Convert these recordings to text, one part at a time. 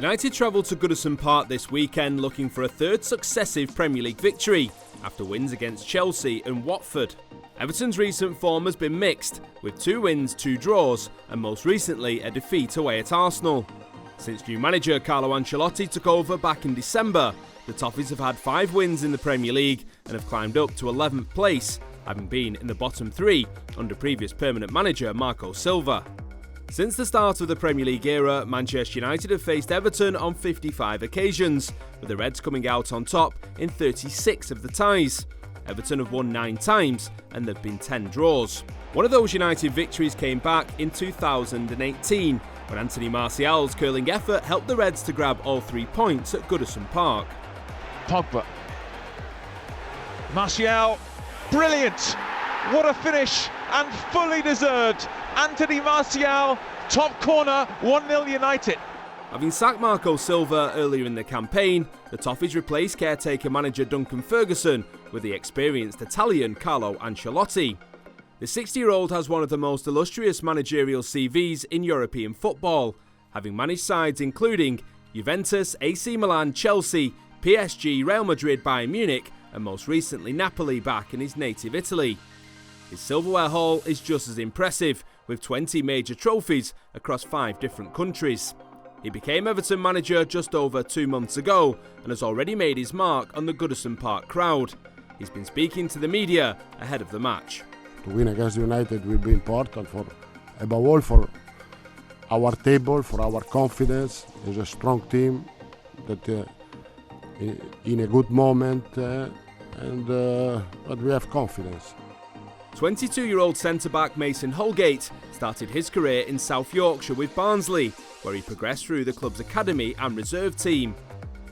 United travelled to Goodison Park this weekend looking for a third successive Premier League victory after wins against Chelsea and Watford. Everton's recent form has been mixed, with 2 wins, 2 draws, and most recently a defeat away at Arsenal. Since new manager Carlo Ancelotti took over back in December, the Toffees have had 5 wins in the Premier League and have climbed up to 11th place, having been in the bottom 3 under previous permanent manager Marco Silva. Since the start of the Premier League era, Manchester United have faced Everton on 55 occasions, with the Reds coming out on top in 36 of the ties. Everton have won 9 times and there have been 10 draws. One of those United victories came back in 2018, when Anthony Martial's curling effort helped the Reds to grab all 3 points at Goodison Park. Pogba. Martial, brilliant! What a finish, and fully deserved. Anthony Martial, top corner, 1-0 United. Having sacked Marco Silva earlier in the campaign, the Toffees replaced caretaker manager Duncan Ferguson with the experienced Italian Carlo Ancelotti. The 60-year-old has one of the most illustrious managerial CVs in European football, having managed sides including Juventus, AC Milan, Chelsea, PSG, Real Madrid, Bayern Munich, and most recently Napoli back in his native Italy. His silverware haul is just as impressive, with 20 major trophies across 5 different countries. He became Everton manager just over 2 months ago and has already made his mark on the Goodison Park crowd. He's been speaking to the media ahead of the match. To win against United will be important, above all for our table, for our confidence. It's a strong team that in a good moment, but we have confidence. 22-year-old centre-back Maison Holgate started his career in South Yorkshire with Barnsley, where he progressed through the club's academy and reserve team.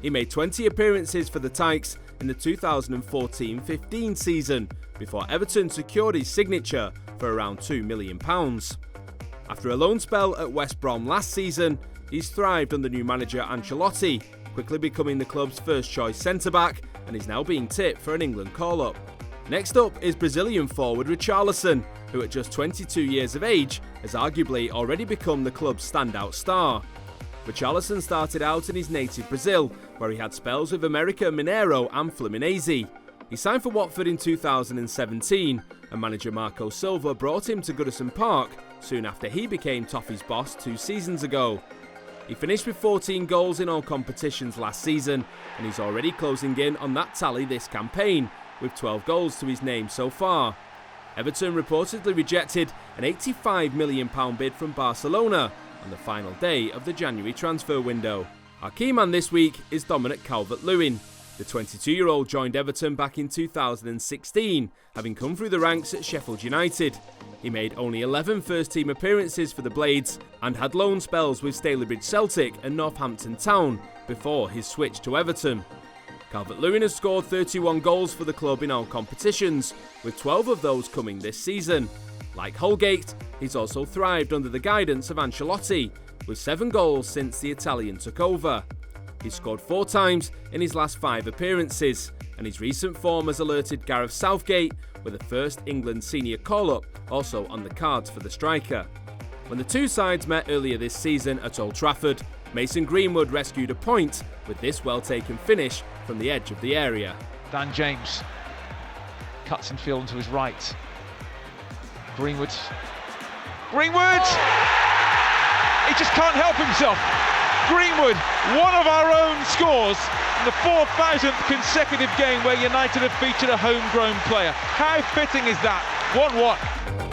He made 20 appearances for the Tykes in the 2014-15 season, before Everton secured his signature for around £2 million. After a loan spell at West Brom last season, he's thrived under new manager Ancelotti, quickly becoming the club's first-choice centre-back, and is now being tipped for an England call-up. Next up is Brazilian forward Allison, who at just 22 years of age has arguably already become the club's standout star. Allison started out in his native Brazil, where he had spells with America Mineiro and Fluminense. He signed for Watford in 2017, and manager Marco Silva brought him to Goodison Park soon after he became Toffees boss 2 seasons ago. He finished with 14 goals in all competitions last season, and he's already closing in on that tally this campaign, with 12 goals to his name so far. Everton reportedly rejected an £85 million bid from Barcelona on the final day of the January transfer window. Our key man this week is Dominic calvert-lewin. The 22-year-old joined Everton back in 2016, having come through the ranks at Sheffield United. He made only 11 first-team appearances for the Blades and had loan spells with Stalybridge Celtic and Northampton Town before his switch to Everton. Calvert-Lewin has scored 31 goals for the club in all competitions, with 12 of those coming this season. Like Holgate, he's also thrived under the guidance of Ancelotti, with 7 goals since the Italian took over. He's scored 4 times in his last 5 appearances, and his recent form has alerted Gareth Southgate, with a first England senior call-up also on the cards for the striker. When the 2 sides met earlier this season at Old Trafford, Mason Greenwood rescued a point with this well-taken finish from the edge of the area. Dan James cuts in field to his right. Greenwood! He just can't help himself. Greenwood, one of our own, scores in the 4,000th consecutive game where United have featured a homegrown player. How fitting is that? 1-1.